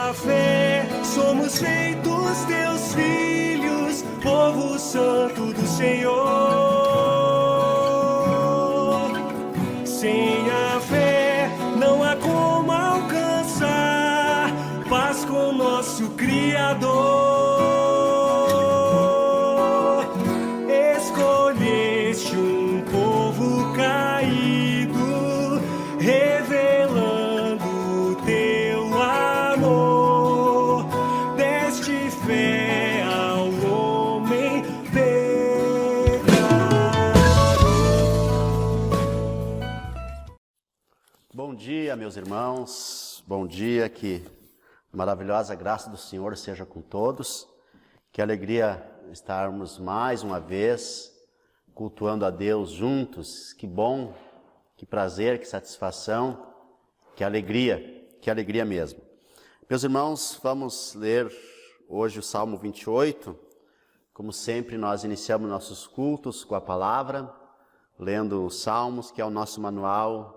a fé somos feitos teus filhos, povo santo do Senhor. Sem a fé não há como alcançar paz com nosso Criador. Escolheste um povo caído, revelando o teu amor. Deste fé ao homem pecador. Bom dia, meus irmãos. Bom dia, que a maravilhosa graça do Senhor seja com todos. Que alegria estarmos mais uma vez cultuando a Deus juntos. Que bom, que prazer, que satisfação, que alegria mesmo. Meus irmãos, vamos ler hoje o Salmo 28. Como sempre, nós iniciamos nossos cultos com a palavra, lendo os Salmos, que é o nosso manual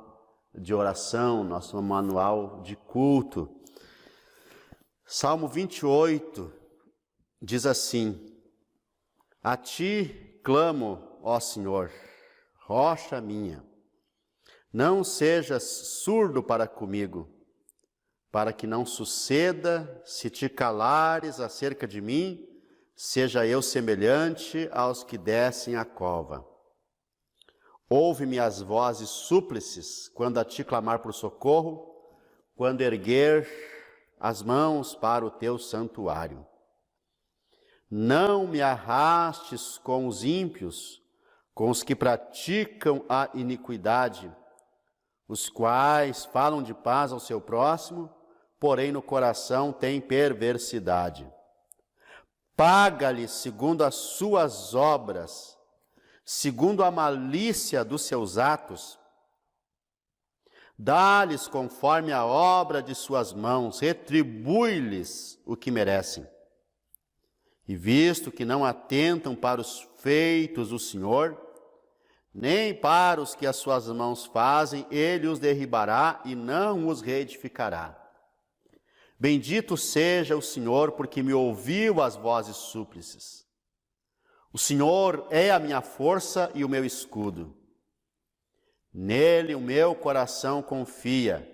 de oração, nosso manual de culto. Salmo 28 diz assim: A ti clamo, ó Senhor, rocha minha. Não sejas surdo para comigo, para que não suceda, se te calares acerca de mim, seja eu semelhante aos que descem a cova. Ouve-me as vozes súplices, quando a ti clamar por socorro, quando erguer as mãos para o teu santuário. Não me arrastes com os ímpios, com os que praticam a iniquidade, os quais falam de paz ao seu próximo, porém no coração têm perversidade. Paga-lhes segundo as suas obras, segundo a malícia dos seus atos. Dá-lhes conforme a obra de suas mãos, retribui-lhes o que merecem. E visto que não atentam para os feitos do Senhor, nem para os que as suas mãos fazem, ele os derribará e não os reedificará. Bendito seja o Senhor, porque me ouviu as vozes súplices. O Senhor é a minha força e o meu escudo. Nele o meu coração confia.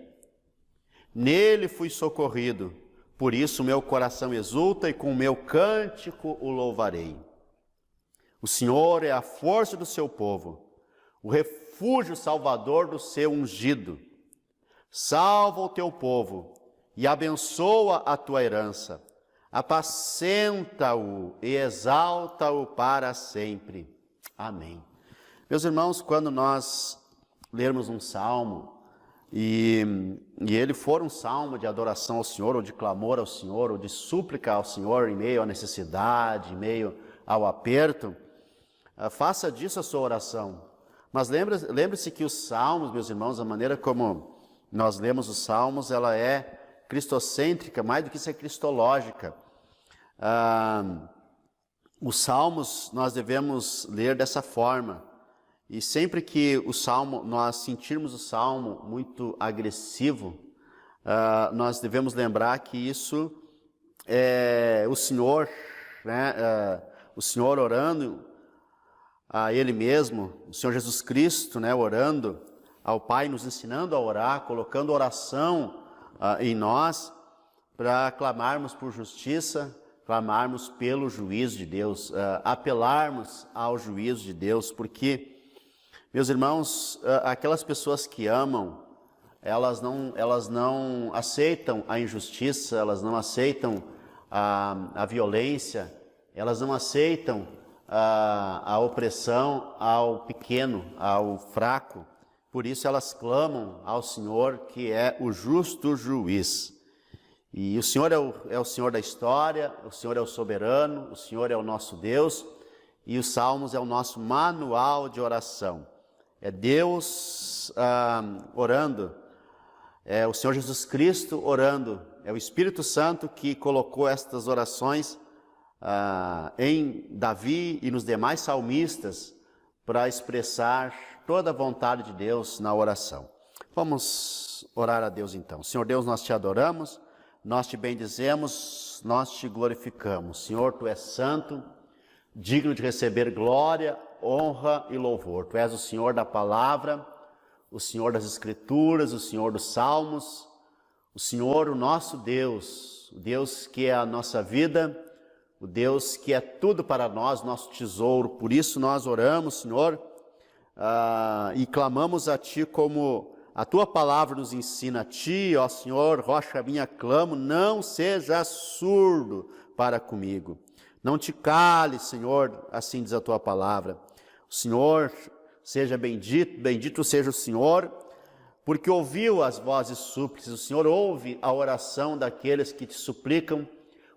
Nele fui socorrido. Por isso o meu coração exulta e com o meu cântico o louvarei. O Senhor é a força do seu povo, o refúgio salvador do seu ungido. Salva o teu povo e abençoa a tua herança. Apacenta-o e exalta-o para sempre. Amém. Meus irmãos, quando nós lermos um salmo, e ele for um salmo de adoração ao Senhor, ou de clamor ao Senhor, ou de súplica ao Senhor em meio à necessidade, em meio ao aperto, faça disso a sua oração. Mas lembre-se que os salmos, meus irmãos, a maneira como nós lemos os salmos, ela é cristocêntrica, mais do que ser cristológica. Os salmos nós devemos ler dessa forma, e sempre que o salmo, nós sentirmos o salmo muito agressivo, nós devemos lembrar que isso é o Senhor, né? O Senhor orando a Ele mesmo, o Senhor Jesus Cristo, né? Orando ao Pai, nos ensinando a orar, colocando oração em nós, para clamarmos por justiça, clamarmos pelo juízo de Deus, apelarmos ao juízo de Deus, porque, meus irmãos, aquelas pessoas que amam, elas não aceitam a injustiça, elas não aceitam a violência, elas não aceitam a opressão ao pequeno, ao fraco. Por isso elas clamam ao Senhor, que é o justo juiz. E o Senhor é o Senhor da história, o Senhor é o soberano, o Senhor é o nosso Deus, e os Salmos é o nosso manual de oração. É Deus orando, é o Senhor Jesus Cristo orando, é o Espírito Santo que colocou estas orações em Davi e nos demais salmistas para expressar toda a vontade de Deus na oração. Vamos orar a Deus então. Senhor Deus, nós te adoramos, nós te bendizemos, nós te glorificamos. Senhor, tu és santo, digno de receber glória, honra e louvor. Tu és o Senhor da palavra, o Senhor das Escrituras, o Senhor dos Salmos, o Senhor, o nosso Deus, o Deus que é a nossa vida, o Deus que é tudo para nós, nosso tesouro. Por isso nós oramos, Senhor, e clamamos a Ti como a Tua palavra nos ensina. A Ti, ó Senhor, rocha minha, clamo, não seja surdo para comigo. Não te cales, Senhor, assim diz a Tua palavra. O Senhor seja bendito, bendito seja o Senhor, porque ouviu as vozes súplicas. O Senhor ouve a oração daqueles que te suplicam.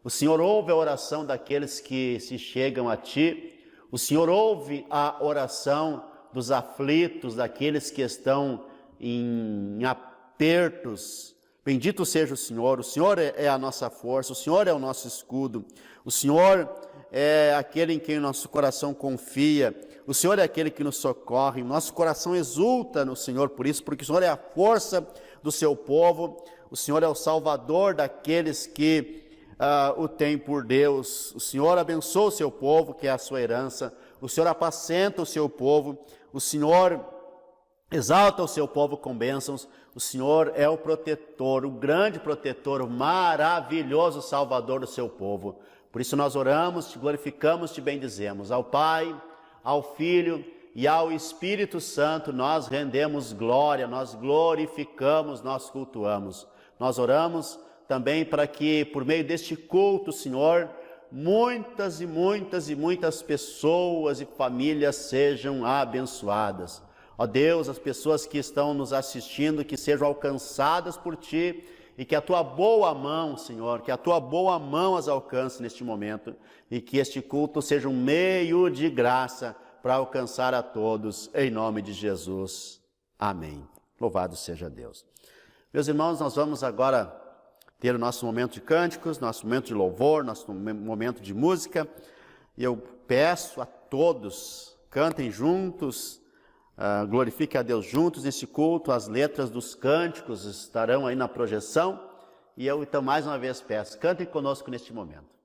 O Senhor ouve a oração daqueles que se chegam a Ti. O Senhor ouve a oração dos aflitos, daqueles que estão em apertos. Bendito seja o Senhor é a nossa força, o Senhor é o nosso escudo, o Senhor é aquele em quem o nosso coração confia, o Senhor é aquele que nos socorre, nosso coração exulta no Senhor por isso, porque o Senhor é a força do seu povo, o Senhor é o Salvador daqueles que o têm por Deus. O Senhor abençoa o seu povo, que é a sua herança, o Senhor apacenta o seu povo, o Senhor exalta o seu povo com bênçãos. O Senhor é o protetor, o grande protetor, o maravilhoso Salvador do seu povo. Por isso nós oramos, te glorificamos, te bendizemos. Ao Pai, ao Filho e ao Espírito Santo nós rendemos glória, nós glorificamos, nós cultuamos. Nós oramos também para que, por meio deste culto, Senhor, muitas e muitas e muitas pessoas e famílias sejam abençoadas. Ó Deus, as pessoas que estão nos assistindo, que sejam alcançadas por Ti e que a Tua boa mão, Senhor, que a Tua boa mão as alcance neste momento e que este culto seja um meio de graça para alcançar a todos, em nome de Jesus. Amém. Louvado seja Deus. Meus irmãos, nós vamos agora ter o nosso momento de cânticos, nosso momento de louvor, nosso momento de música. E eu peço a todos, cantem juntos, glorifiquem a Deus juntos nesse culto. As letras dos cânticos estarão aí na projeção. E eu então mais uma vez peço, cantem conosco neste momento.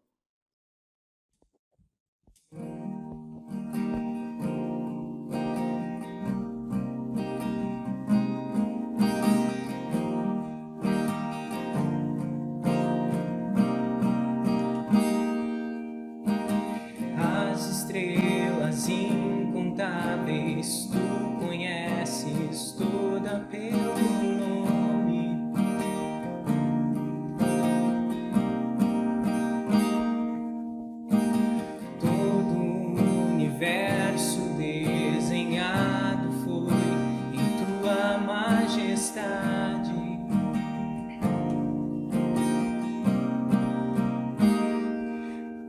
Estrelas incontáveis, tu conheces toda pelo nome. Todo o universo desenhado foi em tua majestade.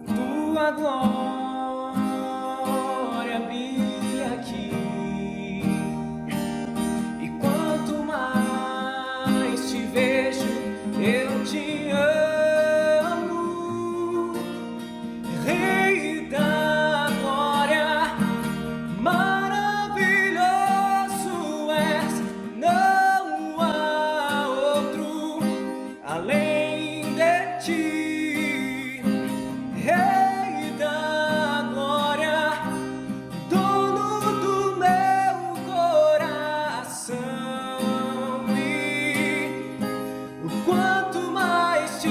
Tua glória eu te amo, Rei da glória, maravilhoso és, não há outro além de ti, Rei da glória, dono do meu coração. Quanto mais te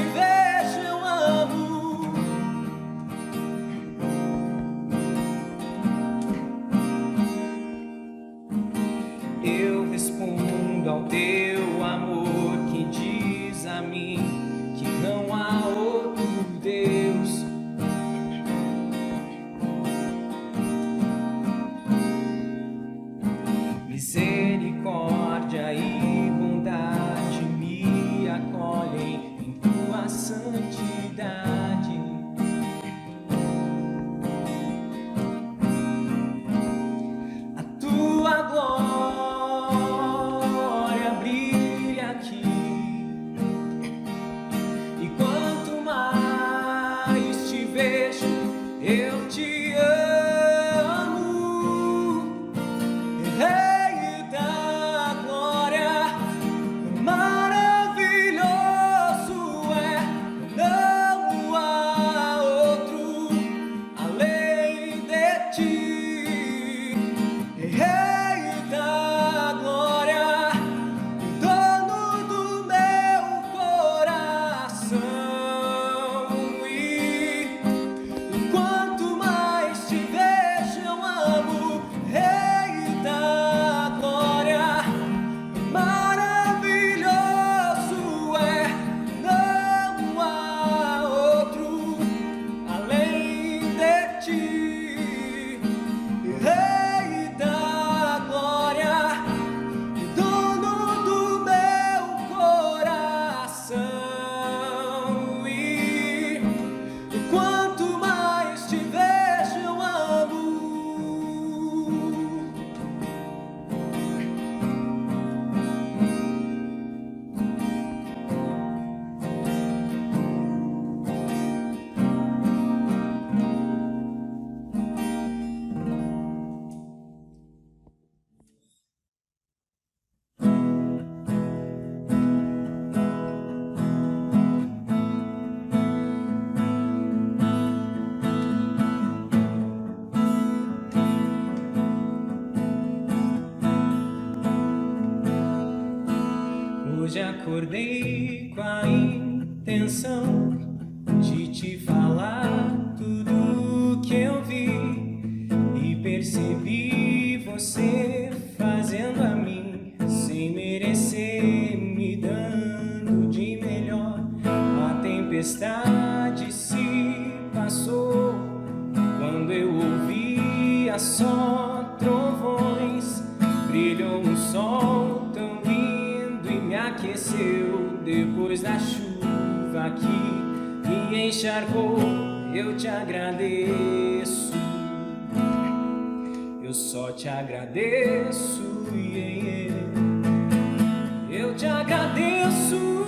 acordei com a intenção de te falar tudo que eu vi e percebi você fazendo a mim sem merecer, me dando de melhor. A tempestade se passou quando eu ouvia só trovões. Brilhou um sol tão lindo e me aqueceu depois da chuva que me encharcou. Eu te agradeço, eu só te agradeço, yeah, yeah. Eu te agradeço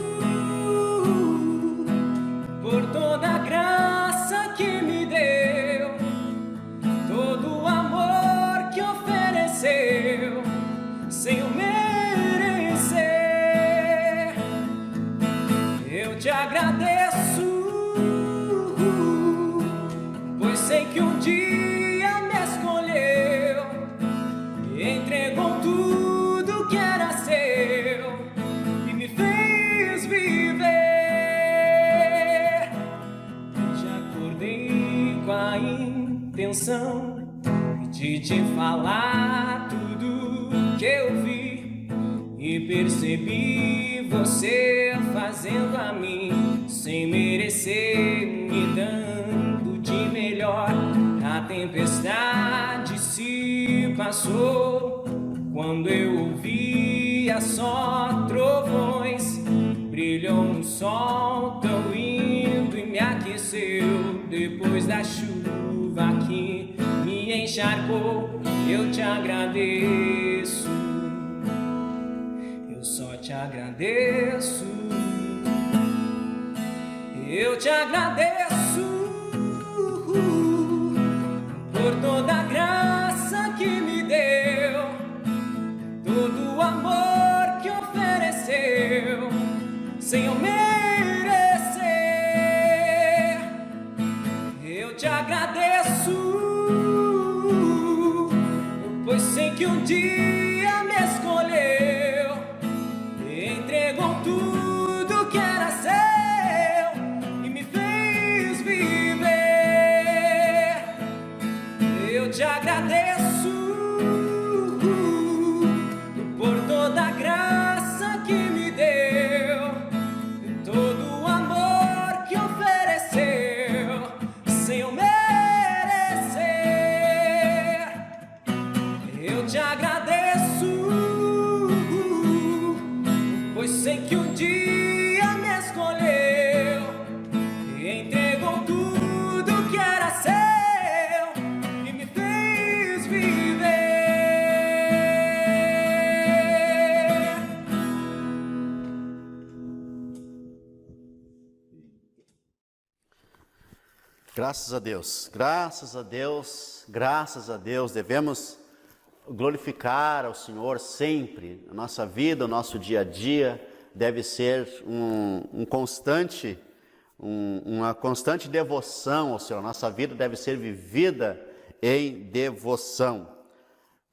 por toda a graça que me deu, todo o amor que ofereceu sem eu merecer. Eu te agradeço, pois sei que um dia me escolheu, entregou tudo que era seu e me fez viver. Já acordei com a intenção de te falar tudo que eu vi e percebi você fazendo a mim sem merecer, me dando de melhor. A tempestade se passou quando eu ouvia só trovões. Brilhou um sol tão lindo e me aqueceu depois da chuva que me encharcou. Eu te agradeço, eu só te agradeço. Eu te agradeço por toda a graça que me deu, todo o amor que ofereceu sem eu merecer. Eu te agradeço, pois sei que um dia me escolheu, entregou tudo que era seu e me fez viver. Eu te agradeço por toda a graça que me deu, todo o amor que ofereceu sem eu merecer. Eu te agradeço, pois sei que um dia me escolheu, entregou tudo que era seu e me fez viver. Graças a Deus, graças a Deus, graças a Deus. Devemos glorificar ao Senhor sempre. A nossa vida, o nosso dia a dia deve ser uma constante devoção ao Senhor. Nossa vida deve ser vivida em devoção.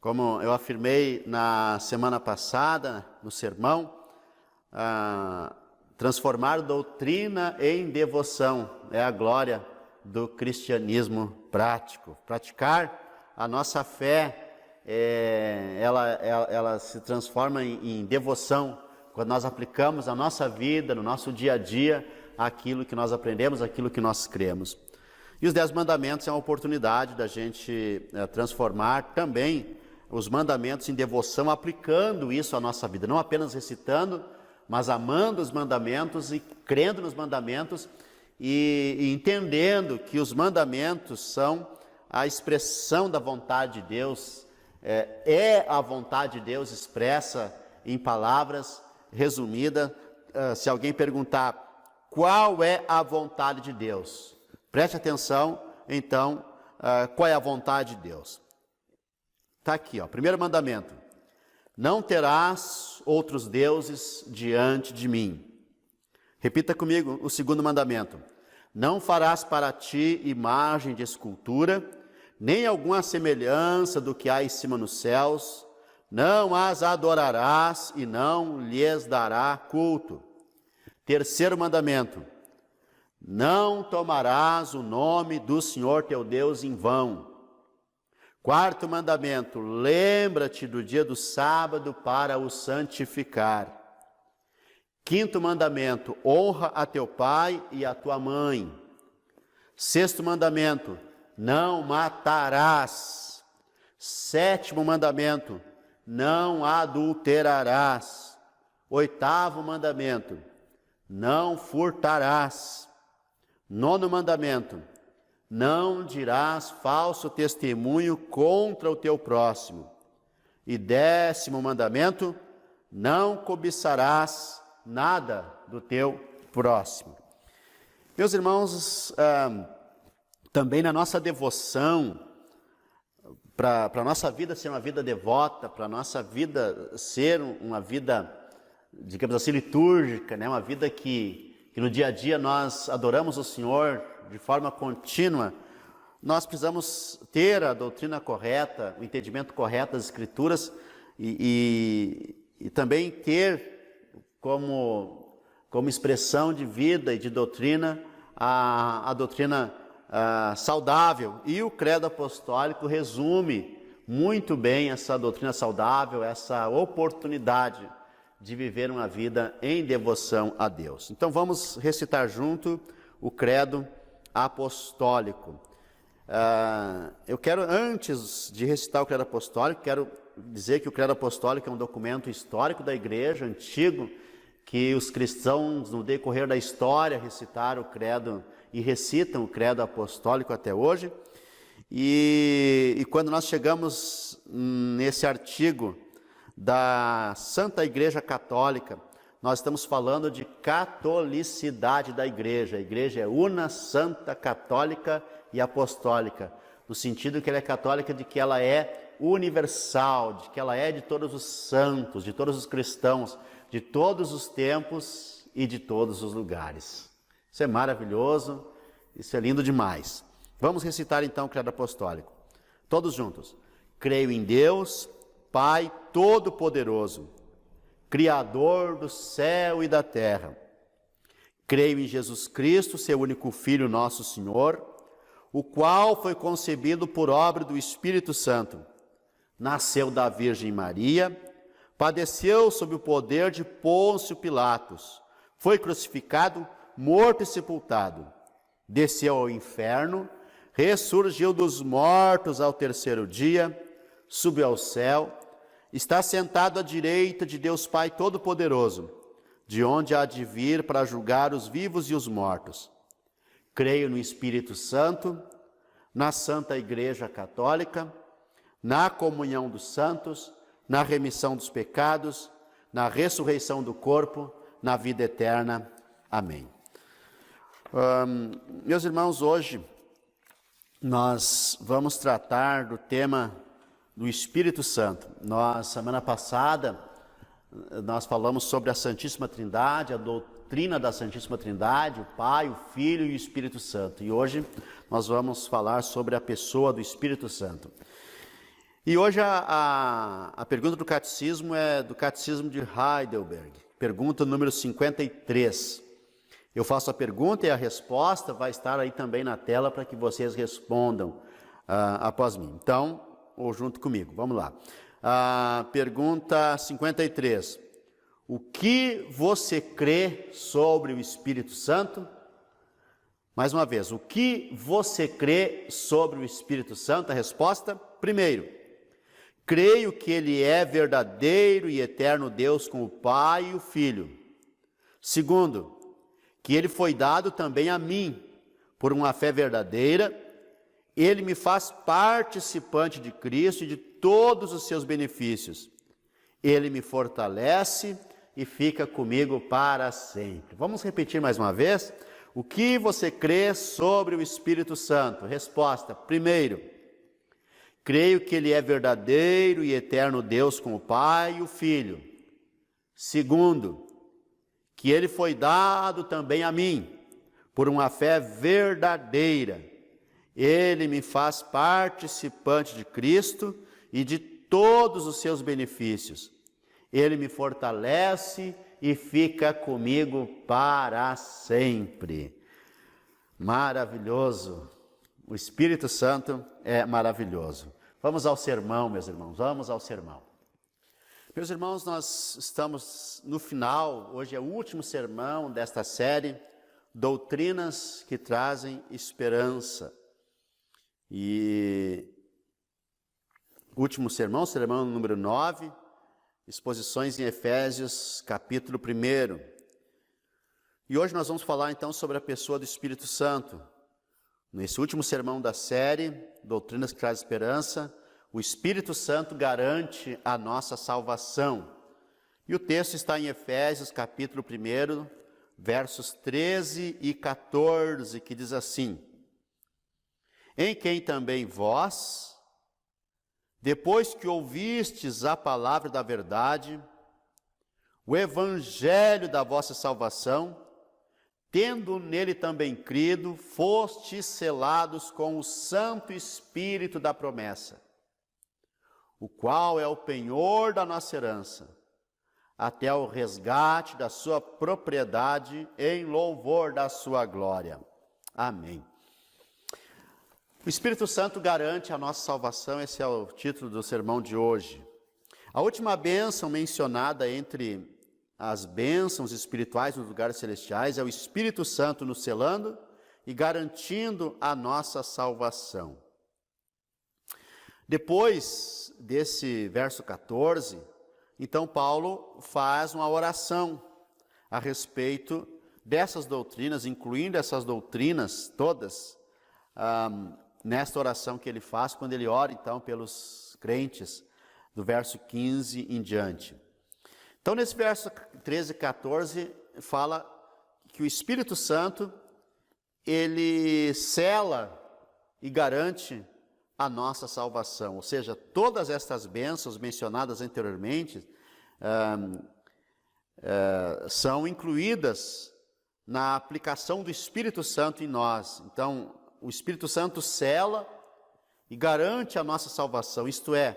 Como eu afirmei na semana passada, no sermão, transformar doutrina em devoção é a glória do cristianismo prático. Praticar a nossa fé, ela se transforma em devoção quando nós aplicamos a nossa vida, no nosso dia a dia, aquilo que nós aprendemos, aquilo que nós cremos. E os 10 mandamentos é uma oportunidade da gente transformar também os mandamentos em devoção, aplicando isso à nossa vida, não apenas recitando, mas amando os mandamentos e crendo nos mandamentos e entendendo que os mandamentos são a expressão da vontade de Deus, é a vontade de Deus expressa em palavras resumidas. Se alguém perguntar qual é a vontade de Deus, preste atenção, então, qual é a vontade de Deus. Está aqui, ó, primeiro mandamento: não terás outros deuses diante de mim. Repita comigo o segundo mandamento: não farás para ti imagem de escultura, nem alguma semelhança do que há em cima nos céus, não as adorarás e não lhes dará culto. Terceiro mandamento: não tomarás o nome do Senhor teu Deus em vão. Quarto mandamento: lembra-te do dia do sábado para o santificar. Quinto mandamento: honra a teu pai e a tua mãe. Sexto mandamento: não matarás. Sétimo mandamento: não adulterarás. Oitavo mandamento: não furtarás. Nono mandamento: não dirás falso testemunho contra o teu próximo. E décimo mandamento: não cobiçarás nada do teu próximo. Meus irmãos, também na nossa devoção, para a nossa vida ser uma vida devota, para a nossa vida ser uma vida, digamos assim, litúrgica, né? Uma vida que no dia a dia nós adoramos o Senhor de forma contínua, nós precisamos ter a doutrina correta, o entendimento correto das Escrituras e também ter como expressão de vida e de doutrina a doutrina saudável. E o credo apostólico resume muito bem essa doutrina saudável, essa oportunidade de viver uma vida em devoção a Deus. Então vamos recitar junto o credo apostólico. Eu quero, antes de recitar o credo apostólico, quero dizer que o credo apostólico é um documento histórico da igreja, antigo, que os cristãos no decorrer da história recitaram o credo e recitam o credo apostólico até hoje. E quando nós chegamos nesse artigo da Santa Igreja Católica, nós estamos falando de catolicidade da igreja. A igreja é una, santa, católica e apostólica, no sentido que ela é católica, de que ela é universal, de que ela é de todos os santos, de todos os cristãos, de todos os tempos e de todos os lugares. Isso é maravilhoso, isso é lindo demais. Vamos recitar então o credo apostólico, todos juntos. Creio em Deus, Pai Todo-Poderoso, Criador do céu e da terra. Creio em Jesus Cristo, seu único Filho, nosso Senhor, o qual foi concebido por obra do Espírito Santo. Nasceu da Virgem Maria, padeceu sob o poder de Pôncio Pilatos, foi crucificado, morto e sepultado. Desceu ao inferno, ressurgiu dos mortos ao terceiro dia, subiu ao céu, está sentado à direita de Deus Pai Todo-Poderoso, de onde há de vir para julgar os vivos e os mortos. Creio no Espírito Santo, na Santa Igreja Católica, na comunhão dos santos, na remissão dos pecados, na ressurreição do corpo, na vida eterna. Amém. Meus irmãos, hoje nós vamos tratar do tema do Espírito Santo. Semana passada, nós falamos sobre a Santíssima Trindade, a doutrina da Santíssima Trindade, o Pai, o Filho e o Espírito Santo. E hoje nós vamos falar sobre a pessoa do Espírito Santo. E hoje a pergunta do catecismo é do Catecismo de Heidelberg, pergunta número 53. Eu faço a pergunta e a resposta vai estar aí também na tela para que vocês respondam após mim. Então, ou junto comigo, vamos lá. Pergunta 53. O que você crê sobre o Espírito Santo? Mais uma vez, o que você crê sobre o Espírito Santo? A resposta, primeiro, creio que ele é verdadeiro e eterno Deus com o Pai e o Filho. Segundo, que ele foi dado também a mim, por uma fé verdadeira, ele me faz participante de Cristo e de todos os seus benefícios. Ele me fortalece e fica comigo para sempre. Vamos repetir mais uma vez? O que você crê sobre o Espírito Santo? Resposta, primeiro, creio que ele é verdadeiro e eterno Deus com o Pai e o Filho. Segundo, que ele foi dado também a mim, por uma fé verdadeira. Ele me faz participante de Cristo e de todos os seus benefícios. Ele me fortalece e fica comigo para sempre. Maravilhoso. O Espírito Santo é maravilhoso. Vamos ao sermão, meus irmãos, vamos ao sermão. Meus irmãos, nós estamos no final, hoje é o último sermão desta série, Doutrinas que Trazem Esperança. E último sermão, sermão número 9, exposições em Efésios, capítulo 1. E hoje nós vamos falar então sobre a pessoa do Espírito Santo. Nesse último sermão da série, Doutrinas que Trazem Esperança, o Espírito Santo garante a nossa salvação. E o texto está em Efésios, capítulo 1, versos 13 e 14, que diz assim: em quem também vós, depois que ouvistes a palavra da verdade, o evangelho da vossa salvação, tendo nele também crido, fostes selados com o Santo Espírito da promessa, o qual é o penhor da nossa herança, até o resgate da sua propriedade em louvor da sua glória. Amém. O Espírito Santo garante a nossa salvação, esse é o título do sermão de hoje. A última bênção mencionada entre as bênçãos espirituais nos lugares celestiais é o Espírito Santo nos selando e garantindo a nossa salvação. Depois desse verso 14, então Paulo faz uma oração a respeito dessas doutrinas, incluindo essas doutrinas todas, nesta oração que ele faz, quando ele ora então pelos crentes, do verso 15 em diante. Então nesse verso 13 e 14, fala que o Espírito Santo, ele sela e garante a nossa salvação, ou seja, todas estas bênçãos mencionadas anteriormente são incluídas na aplicação do Espírito Santo em nós. Então, o Espírito Santo sela e garante a nossa salvação, isto é,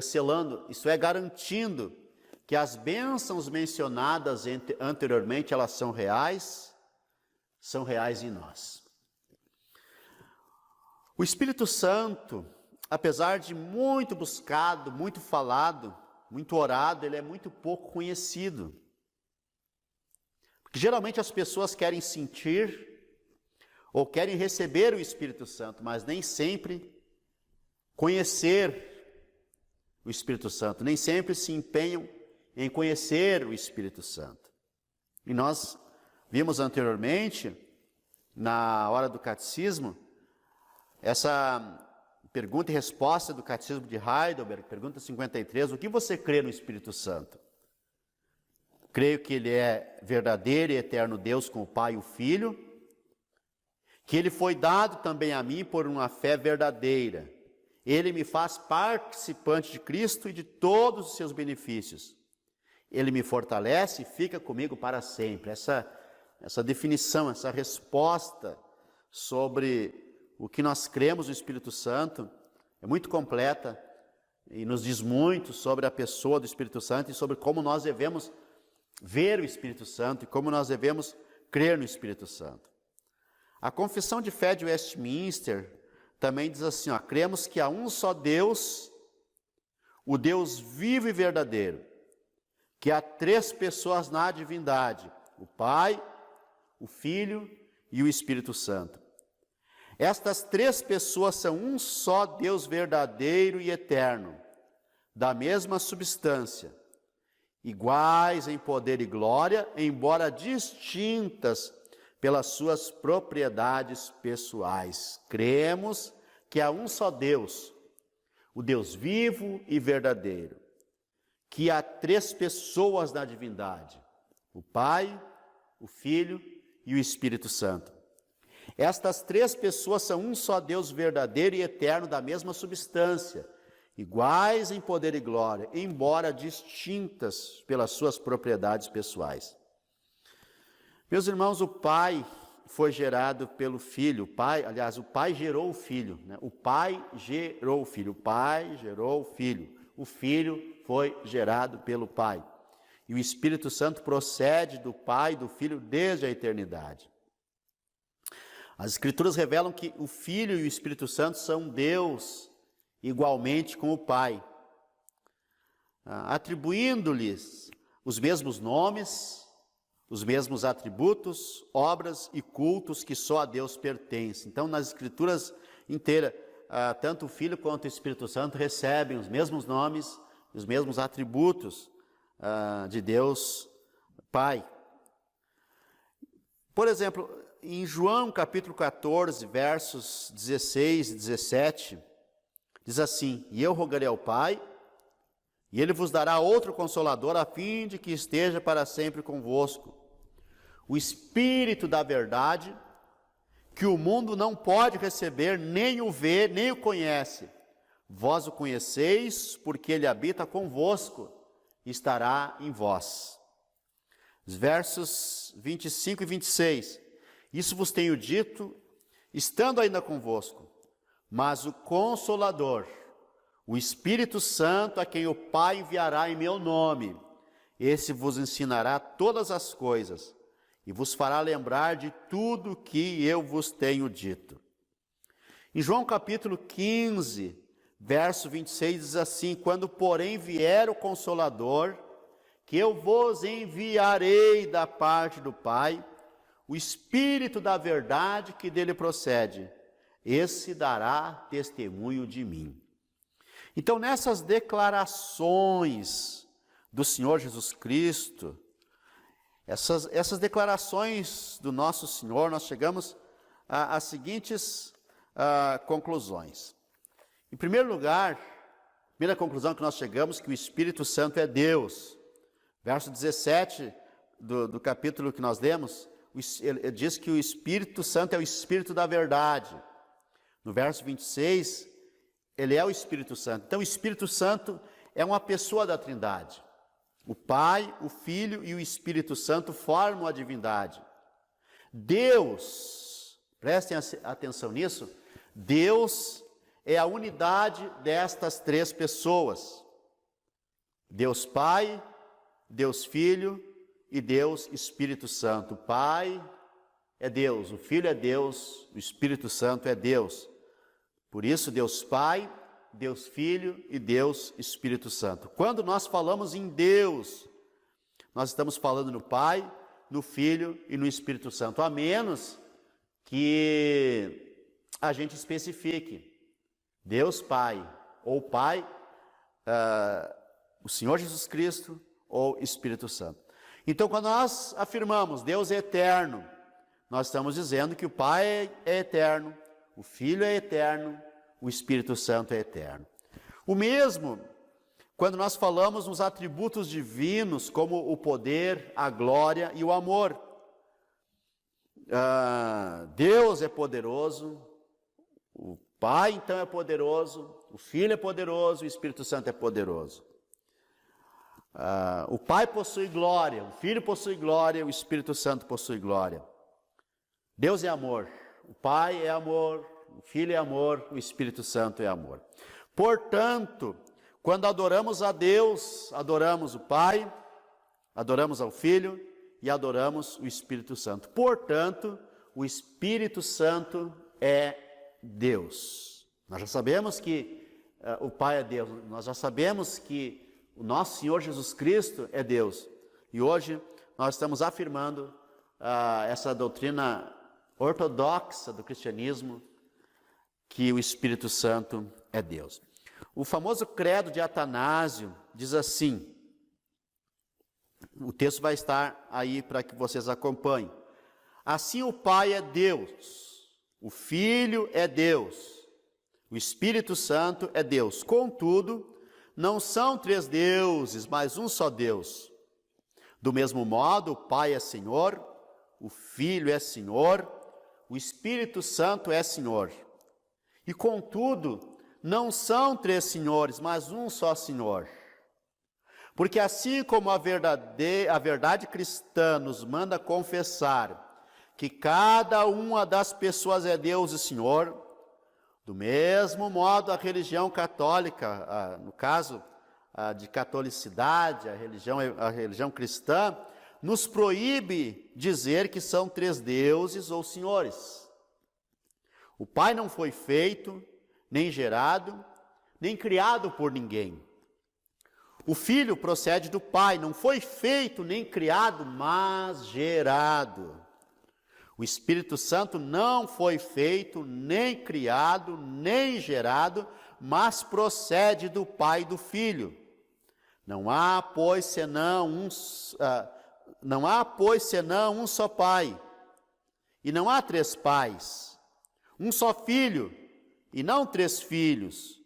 selando, isto é, garantindo que as bênçãos mencionadas anteriormente, elas são reais em nós. O Espírito Santo, apesar de muito buscado, muito falado, muito orado, ele é muito pouco conhecido. Porque geralmente as pessoas querem sentir ou querem receber o Espírito Santo, mas nem sempre conhecer o Espírito Santo, nem sempre se empenham em conhecer o Espírito Santo. E nós vimos anteriormente, na hora do catecismo, essa pergunta e resposta do Catecismo de Heidelberg, pergunta 53, o que você crê no Espírito Santo? Creio que ele é verdadeiro e eterno Deus com o Pai e o Filho, que ele foi dado também a mim por uma fé verdadeira. Ele me faz participante de Cristo e de todos os seus benefícios. Ele me fortalece e fica comigo para sempre. Essa definição, essa resposta sobre o que nós cremos no Espírito Santo é muito completa e nos diz muito sobre a pessoa do Espírito Santo e sobre como nós devemos ver o Espírito Santo e como nós devemos crer no Espírito Santo. A Confissão de Fé de Westminster também diz assim, cremos que há um só Deus, o Deus vivo e verdadeiro, que há 3 pessoas na divindade, o Pai, o Filho e o Espírito Santo. Estas 3 pessoas são um só Deus verdadeiro e eterno, da mesma substância, iguais em poder e glória, embora distintas pelas suas propriedades pessoais. Cremos que há um só Deus, o Deus vivo e verdadeiro, que há 3 pessoas na divindade, o Pai, o Filho e o Espírito Santo. Estas 3 pessoas são um só Deus verdadeiro e eterno da mesma substância, iguais em poder e glória, embora distintas pelas suas propriedades pessoais. Meus irmãos, o Pai foi gerado pelo Filho, o Pai gerou o Filho, né? O Pai gerou o Filho, o Pai gerou o Filho, o Filho foi gerado pelo Pai. E o Espírito Santo procede do Pai e do Filho desde a eternidade. As Escrituras revelam que o Filho e o Espírito Santo são Deus igualmente com o Pai, atribuindo-lhes os mesmos nomes, os mesmos atributos, obras e cultos que só a Deus pertencem. Então, nas Escrituras inteiras, tanto o Filho quanto o Espírito Santo recebem os mesmos nomes, os mesmos atributos de Deus Pai. Por exemplo, em João capítulo 14, versos 16 e 17, diz assim: E eu rogarei ao Pai, e Ele vos dará outro Consolador, a fim de que esteja para sempre convosco, o Espírito da verdade, que o mundo não pode receber, nem o vê, nem o conhece. Vós o conheceis, porque Ele habita convosco, e estará em vós. Os versos 25 e 26. Isso vos tenho dito, estando ainda convosco, mas o Consolador, o Espírito Santo, a quem o Pai enviará em meu nome, esse vos ensinará todas as coisas, e vos fará lembrar de tudo que eu vos tenho dito. Em João capítulo 15, verso 26, diz assim: Quando, porém, vier o Consolador, que eu vos enviarei da parte do Pai, o Espírito da verdade que dele procede, esse dará testemunho de mim. Então, nessas declarações do Senhor Jesus Cristo, essas declarações do nosso Senhor, nós chegamos às seguintes conclusões. Em primeiro lugar, a primeira conclusão que nós chegamos, que o Espírito Santo é Deus. Verso 17 do capítulo que nós lemos, ele diz que o Espírito Santo é o Espírito da verdade. No verso 26, ele é o Espírito Santo. Então, o Espírito Santo é uma pessoa da Trindade. O Pai, o Filho e o Espírito Santo formam a divindade. Deus, prestem atenção nisso, Deus é a unidade destas três pessoas. Deus Pai, Deus Filho e Deus Espírito Santo. O Pai é Deus, o Filho é Deus, o Espírito Santo é Deus. Por isso, Deus Pai, Deus Filho e Deus Espírito Santo. Quando nós falamos em Deus, nós estamos falando no Pai, no Filho e no Espírito Santo, a menos que a gente especifique Deus Pai, ou Pai, o Senhor Jesus Cristo, ou Espírito Santo. Então, quando nós afirmamos Deus é eterno, nós estamos dizendo que o Pai é eterno, o Filho é eterno, o Espírito Santo é eterno. O mesmo, quando nós falamos nos atributos divinos, como o poder, a glória e o amor. Deus é poderoso, o Pai então é poderoso, o Filho é poderoso, o Espírito Santo é poderoso. O Pai possui glória, o Filho possui glória, o Espírito Santo possui glória. Deus é amor, o Pai é amor, o Filho é amor, o Espírito Santo é amor. Portanto, quando adoramos a Deus, adoramos o Pai, adoramos ao Filho e adoramos o Espírito Santo. Portanto, o Espírito Santo é Deus. Nós já sabemos que o Pai é Deus, nós já sabemos que o nosso Senhor Jesus Cristo é Deus. E hoje nós estamos afirmando essa doutrina ortodoxa do cristianismo, que o Espírito Santo é Deus. O famoso credo de Atanásio diz assim, o texto vai estar aí para que vocês acompanhem. Assim o Pai é Deus, o Filho é Deus, o Espírito Santo é Deus. Contudo, não são três deuses, mas um só Deus. Do mesmo modo, o Pai é Senhor, o Filho é Senhor, o Espírito Santo é Senhor. E contudo, não são três senhores, mas um só Senhor. Porque assim como a verdade cristã nos manda confessar que cada uma das pessoas é Deus e Senhor, do mesmo modo a religião católica, no caso, de catolicidade, a religião cristã, nos proíbe dizer que são três deuses ou senhores. O Pai não foi feito, nem gerado, nem criado por ninguém. O Filho procede do Pai, não foi feito nem criado, mas gerado. O Espírito Santo não foi feito, nem criado, nem gerado, mas procede do Pai e do Filho. Não há, pois, senão um só Pai, e não há três pais. Um só Filho, e não três filhos.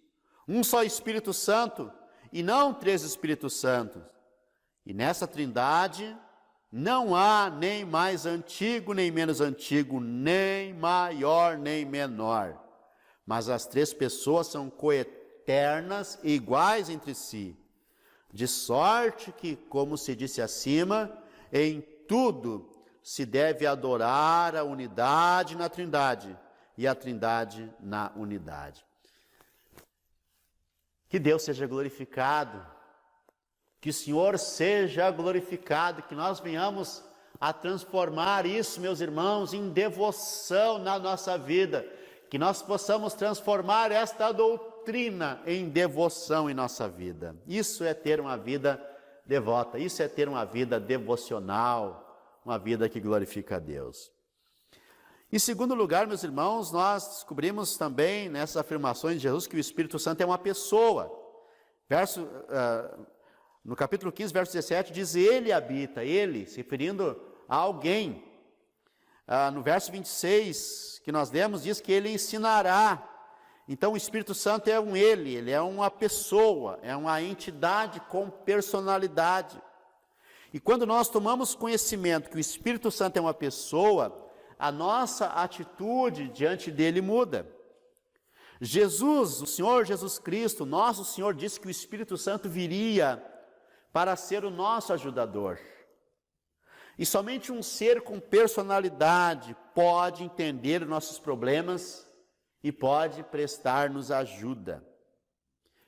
Um só Espírito Santo, e não três Espíritos Santos. E nessa trindade não há nem mais antigo, nem menos antigo, nem maior, nem menor. Mas as três pessoas são coeternas e iguais entre si. De sorte que, como se disse acima, em tudo se deve adorar a unidade na trindade e a trindade na unidade. Que Deus seja glorificado, que o Senhor seja glorificado, que nós venhamos a transformar isso, meus irmãos, em devoção na nossa vida, que nós possamos transformar esta doutrina em devoção em nossa vida. Isso é ter uma vida devota, isso é ter uma vida devocional, uma vida que glorifica a Deus. Em segundo lugar, meus irmãos, nós descobrimos também nessas afirmações de Jesus que o Espírito Santo é uma pessoa. No capítulo 15, verso 17, diz: ele habita, ele, se referindo a alguém. No verso 26, que nós lemos, diz que ele ensinará. Então o Espírito Santo é ele é uma pessoa, é uma entidade com personalidade. E quando nós tomamos conhecimento que o Espírito Santo é uma pessoa, a nossa atitude diante dele muda. Jesus, o Senhor Jesus Cristo, nosso Senhor, disse que o Espírito Santo viria para ser o nosso ajudador. E somente um ser com personalidade pode entender nossos problemas e pode prestar-nos ajuda.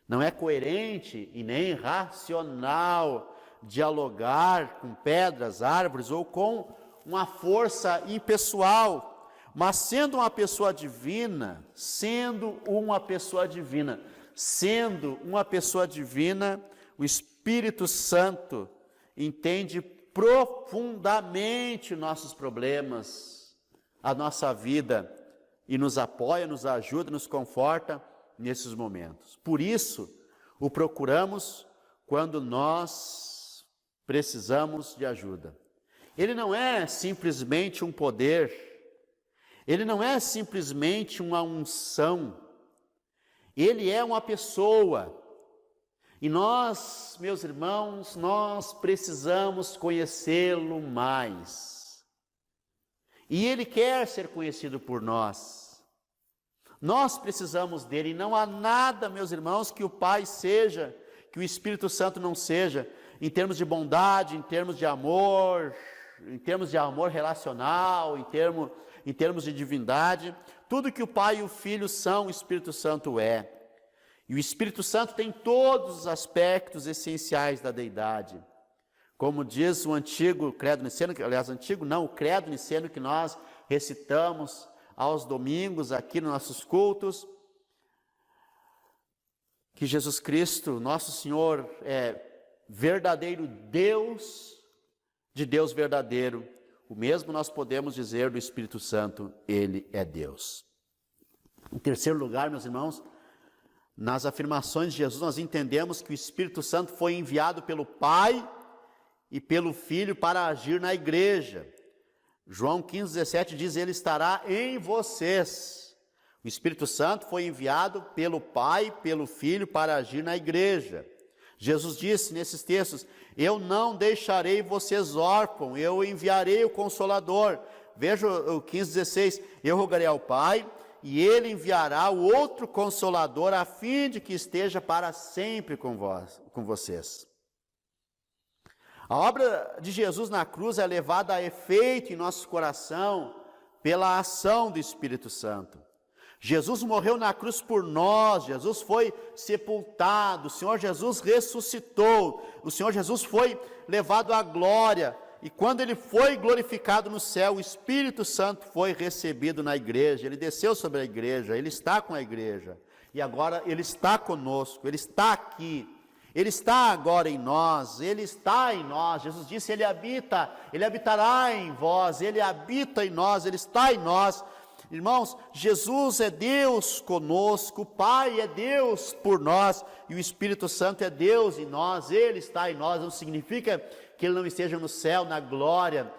Não é coerente e nem racional dialogar com pedras, árvores ou com uma força impessoal, mas sendo uma pessoa divina, o Espírito Santo entende profundamente nossos problemas, a nossa vida, e nos apoia, nos ajuda, nos conforta nesses momentos. Por isso, o procuramos quando nós precisamos de ajuda. Ele não é simplesmente um poder, ele não é simplesmente uma unção, ele é uma pessoa. E nós, meus irmãos, nós precisamos conhecê-lo mais. E ele quer ser conhecido por nós. Nós precisamos dele, e não há nada, meus irmãos, que o Pai seja, que o Espírito Santo não seja, em termos de bondade, em termos de amor relacional, em termos de divindade. Tudo que o Pai e o Filho são, o Espírito Santo é. E o Espírito Santo tem todos os aspectos essenciais da deidade. Como diz o antigo credo niceno, o credo niceno que nós recitamos aos domingos aqui nos nossos cultos, que Jesus Cristo, nosso Senhor, é verdadeiro Deus, de Deus verdadeiro. O mesmo nós podemos dizer do Espírito Santo, ele é Deus. Em terceiro lugar, meus irmãos, nas afirmações de Jesus nós entendemos que o Espírito Santo foi enviado pelo Pai e pelo Filho para agir na igreja. João 15:17 diz: ele estará em vocês. O Espírito Santo foi enviado pelo Pai, pelo Filho para agir na igreja. Jesus disse nesses textos: eu não deixarei vocês órfãos, eu enviarei o Consolador. Veja o 15:16, eu rogarei ao Pai, e ele enviará o outro Consolador, a fim de que esteja para sempre com vocês. A obra de Jesus na cruz é levada a efeito em nosso coração pela ação do Espírito Santo. Jesus morreu na cruz por nós, Jesus foi sepultado, o Senhor Jesus ressuscitou, o Senhor Jesus foi levado à glória, e quando ele foi glorificado no céu, o Espírito Santo foi recebido na igreja, ele desceu sobre a igreja, ele está com a igreja, e agora ele está conosco, ele está aqui, ele está agora em nós, ele está em nós. Jesus disse, ele habitará em vós, ele habita em nós, ele está em nós. Irmãos, Jesus é Deus conosco, o Pai é Deus por nós, e o Espírito Santo é Deus em nós, ele está em nós. Não significa que ele não esteja no céu, na glória,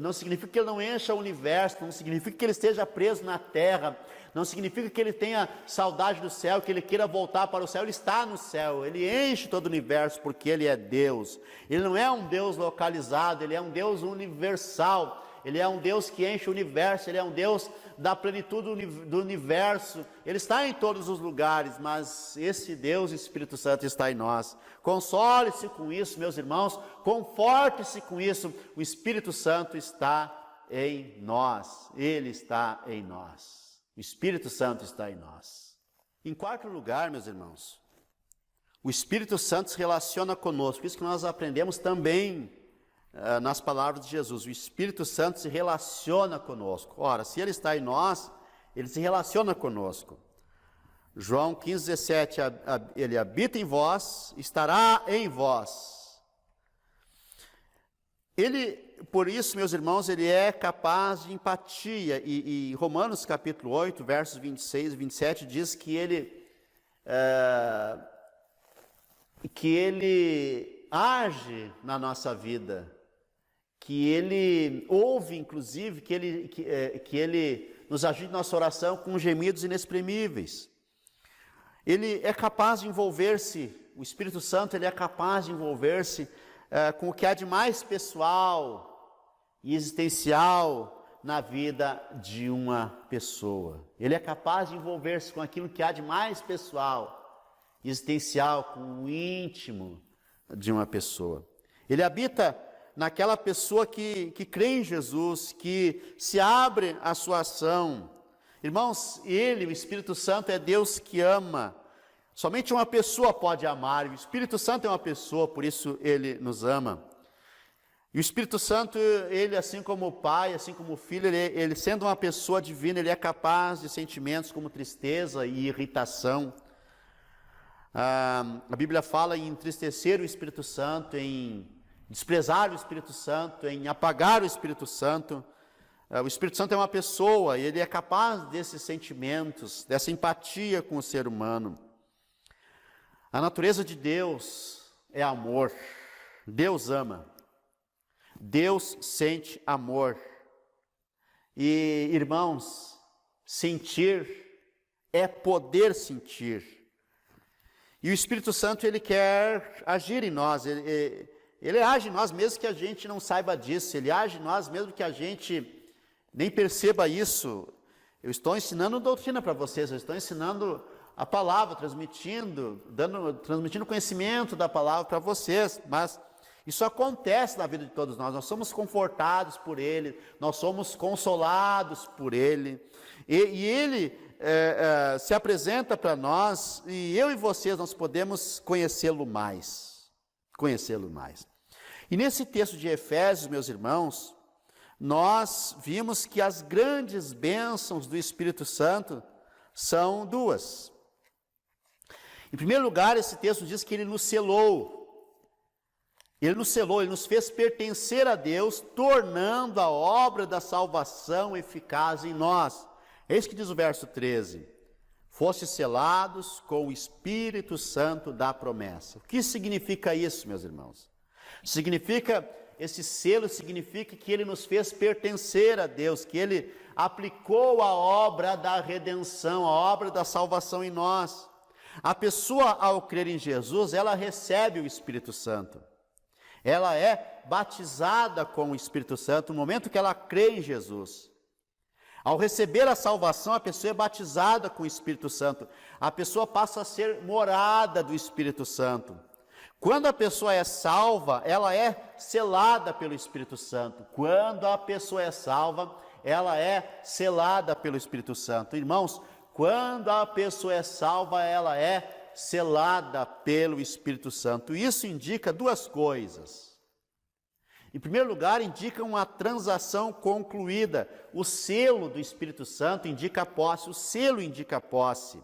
não significa que ele não encha o universo, não significa que ele esteja preso na terra, não significa que ele tenha saudade do céu, que ele queira voltar para o céu. Ele está no céu, ele enche todo o universo, porque ele é Deus. Ele não é um Deus localizado, ele é um Deus universal, ele é um Deus que enche o universo, ele é um Deus da plenitude do universo, ele está em todos os lugares, mas esse Deus, Espírito Santo, está em nós. Console-se com isso, meus irmãos, conforte-se com isso, o Espírito Santo está em nós, ele está em nós, o Espírito Santo está em nós. Em quarto lugar, meus irmãos, o Espírito Santo se relaciona conosco, isso que nós aprendemos também nas palavras de Jesus. O Espírito Santo se relaciona conosco. Ora, se ele está em nós, ele se relaciona conosco. João 15:17, ele habita em vós, estará em vós. Ele, por isso, meus irmãos, ele é capaz de empatia, e Romanos capítulo 8, versos 26 e 27, diz que ele age na nossa vida, que ele ouve, inclusive, que ele nos ajude na nossa oração com gemidos inexprimíveis. Ele é capaz de envolver-se, o Espírito Santo, ele é capaz de envolver-se com o que há de mais pessoal e existencial na vida de uma pessoa. Ele é capaz de envolver-se com aquilo que há de mais pessoal, existencial, com o íntimo de uma pessoa. Ele habita naquela pessoa que crê em Jesus, que se abre à sua ação. Irmãos, ele, o Espírito Santo, é Deus que ama. Somente uma pessoa pode amar, o Espírito Santo é uma pessoa, por isso ele nos ama. E o Espírito Santo, ele, assim como o Pai, assim como o Filho, ele sendo uma pessoa divina, ele é capaz de sentimentos como tristeza e irritação. A Bíblia fala em entristecer o Espírito Santo, em desprezar o Espírito Santo, em apagar o Espírito Santo. O Espírito Santo é uma pessoa, e ele é capaz desses sentimentos, dessa empatia com o ser humano. A natureza de Deus é amor. Deus ama. Deus sente amor. E, irmãos, sentir é poder sentir. E o Espírito Santo, ele quer agir em nós, ele age em nós mesmo que a gente não saiba disso, ele age em nós mesmo que a gente nem perceba isso. Eu estou ensinando doutrina para vocês, eu estou ensinando a palavra, transmitindo conhecimento da palavra para vocês, mas isso acontece na vida de todos nós somos confortados por Ele, nós somos consolados por Ele, e Ele se apresenta para nós, e eu e vocês, nós podemos conhecê-lo mais. E nesse texto de Efésios, meus irmãos, nós vimos que as grandes bênçãos do Espírito Santo são duas. Em primeiro lugar, esse texto diz que ele nos selou. Ele nos fez pertencer a Deus, tornando a obra da salvação eficaz em nós. É isso que diz o verso 13. Foste selados com o Espírito Santo da promessa. O que significa isso, meus irmãos? Esse selo significa que ele nos fez pertencer a Deus, que ele aplicou a obra da redenção, a obra da salvação em nós. A pessoa, ao crer em Jesus, ela recebe o Espírito Santo. Ela é batizada com o Espírito Santo no momento que ela crê em Jesus. Ao receber a salvação, a pessoa é batizada com o Espírito Santo. A pessoa passa a ser morada do Espírito Santo. Quando a pessoa é salva, ela é selada pelo Espírito Santo. Quando a pessoa é salva, ela é selada pelo Espírito Santo. Irmãos, quando a pessoa é salva, ela é selada pelo Espírito Santo. Isso indica duas coisas. Em primeiro lugar, indica uma transação concluída. O selo do Espírito Santo indica a posse, o selo indica a posse.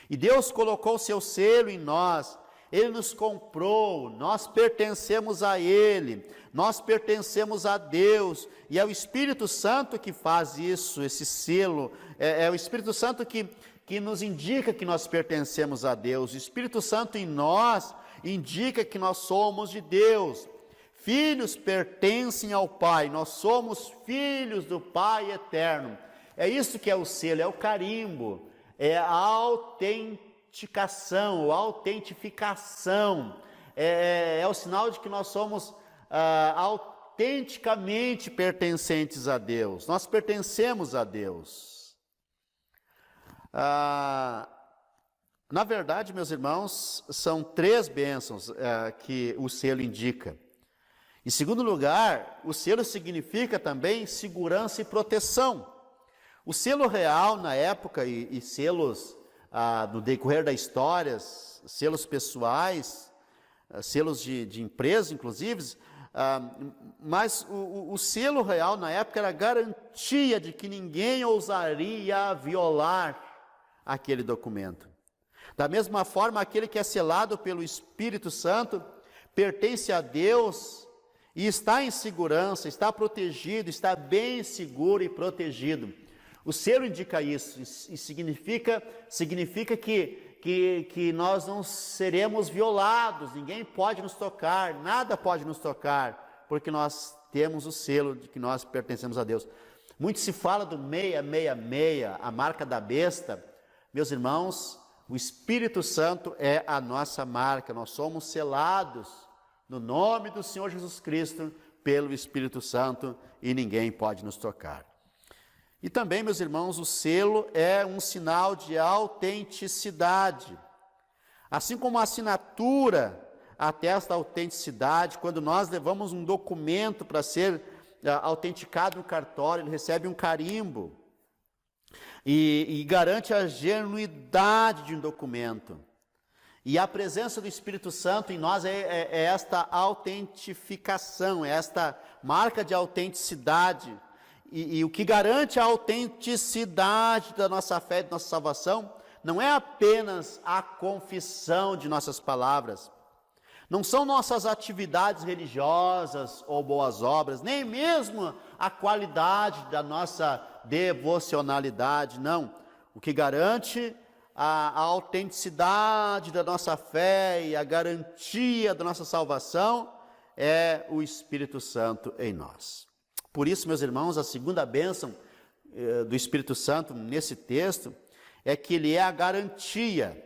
E Deus colocou o seu selo em nós, Ele nos comprou, nós pertencemos a Ele, nós pertencemos a Deus, e é o Espírito Santo que faz isso, esse selo, é o Espírito Santo que nos indica que nós pertencemos a Deus. O Espírito Santo em nós indica que nós somos de Deus. Filhos pertencem ao Pai, nós somos filhos do Pai eterno. É isso que é o selo, é o carimbo, é a autenticação, a autentificação, é o sinal de que nós somos autenticamente pertencentes a Deus, nós pertencemos a Deus. Na verdade, meus irmãos, são três bênçãos que o selo indica. Em segundo lugar, o selo significa também segurança e proteção. O selo real na época e selos no decorrer da história, selos pessoais, selos de empresas inclusive, mas o selo real na época era garantia de que ninguém ousaria violar aquele documento. Da mesma forma, aquele que é selado pelo Espírito Santo pertence a Deus e está em segurança, está protegido, está bem seguro e protegido. O selo indica isso, e significa que nós não seremos violados, ninguém pode nos tocar, nada pode nos tocar, porque nós temos o selo de que nós pertencemos a Deus. Muito se fala do 666, a marca da besta. Meus irmãos, o Espírito Santo é a nossa marca, nós somos selados no nome do Senhor Jesus Cristo, pelo Espírito Santo, e ninguém pode nos tocar. E também, meus irmãos, o selo é um sinal de autenticidade. Assim como a assinatura atesta a autenticidade, quando nós levamos um documento para ser autenticado no cartório, ele recebe um carimbo e garante a genuidade de um documento. E a presença do Espírito Santo em nós é esta autentificação, é esta marca de autenticidade. E o que garante a autenticidade da nossa fé e da nossa salvação não é apenas a confissão de nossas palavras, não são nossas atividades religiosas ou boas obras, nem mesmo a qualidade da nossa devocionalidade, não. O que garante a autenticidade da nossa fé e a garantia da nossa salvação é o Espírito Santo em nós. Por isso, meus irmãos, a segunda bênção do Espírito Santo nesse texto é que ele é a garantia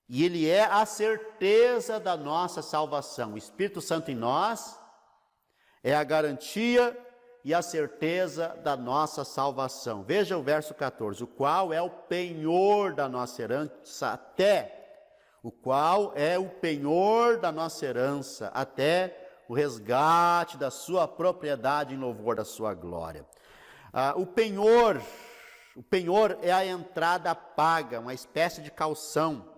e ele é a certeza da nossa salvação. O Espírito Santo em nós é a garantia e a certeza da nossa salvação. Veja o verso 14, o qual é o penhor da nossa herança até o resgate da sua propriedade em louvor da sua glória. O penhor é a entrada paga, uma espécie de calção.